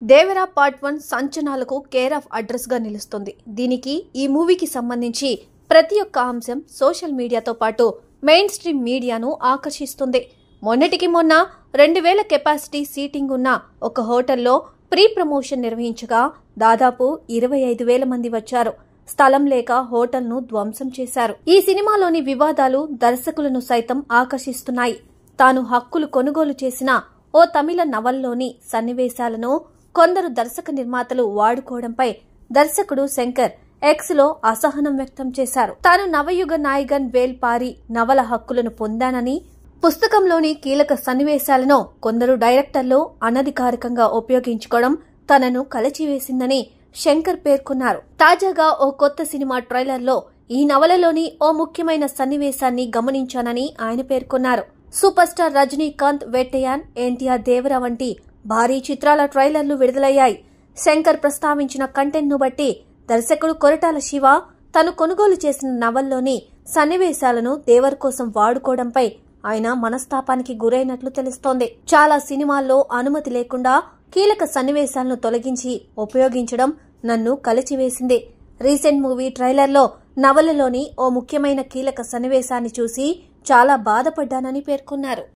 Devara part 1 సంచలనాలకు care of address గా నిలుస్తుంది. దీనికి ఈ మూవీకి సంబంధించి ప్రతి ఒక్క అంశం సోషల్ మీడియాతో పాటు మెయిన్ స్ట్రీమ్ మీడియాను ఆకర్షిస్తుంది. మొన్నటికి మొన్న 2000 కెపాసిటీ సీటింగ్ ఉన్న ఒక హోటల్లో ప్రీ ప్రమోషన్ నిర్వహించగా దాదాపు 25,000 మంది వచ్చారు. స్థలం లేక హోటల్ను ధ్వంసం చేశారు. ఈ సినిమాలోని వివాదాలు దర్శకులను సైతం ఆకర్షిస్తున్నాయి. తాను హక్కులు కొనుగోలు చేసిన ఓ తమిళ నవల్లోని సన్నివేశాలను కొందరు దర్శక నిర్మాతలు వాడుకోవడంపై దర్శకుడు శంకర్ ఎక్స్ లో అసహనం వ్యక్తం చేశారు. తాను నవయుగ నాయగన్ వేల్ పారి నవల హక్కులను పొందానని, పుస్తకంలోని కీలక సన్నివేశాలను కొందరు డైరెక్టర్లు అనధికారికంగా ఉపయోగించుకోవడం తనను కలచివేసిందని శంకర్ పేర్కొన్నారు. తాజాగా ఓ కొత్త సినిమా ట్రైలర్లో ఈ నవలలోని ఓ ముఖ్యమైన సన్నివేశాన్ని గమనించానని ఆయన పేర్కొన్నారు. సూపర్ స్టార్ రజనీకాంత్, వేటయాన్, ఎన్టీఆర్, దేవరా వంటి భారీ చిత్రాల ట్రైలర్లు విడుదలయ్యాయి. శంకర్ ప్రస్తావించిన కంటెంట్ ను బట్టి దర్శకుడు కొరటాల శివ తను కొనుగోలు చేసిన నవల్లోని సన్నివేశాలను దేవర్ కోసం వాడుకోవడంపై ఆయన మనస్తాపానికి గురైనట్లు తెలుస్తోంది. చాలా సినిమాల్లో అనుమతి లేకుండా కీలక సన్నివేశాలను తొలగించి ఉపయోగించడం నన్ను కలచివేసింది. రీసెంట్ మూవీ ట్రైలర్లో నవలలోని ఓ ముఖ్యమైన కీలక సన్నివేశాన్ని చూసి చాలా బాధపడ్డానని పేర్కొన్నారు.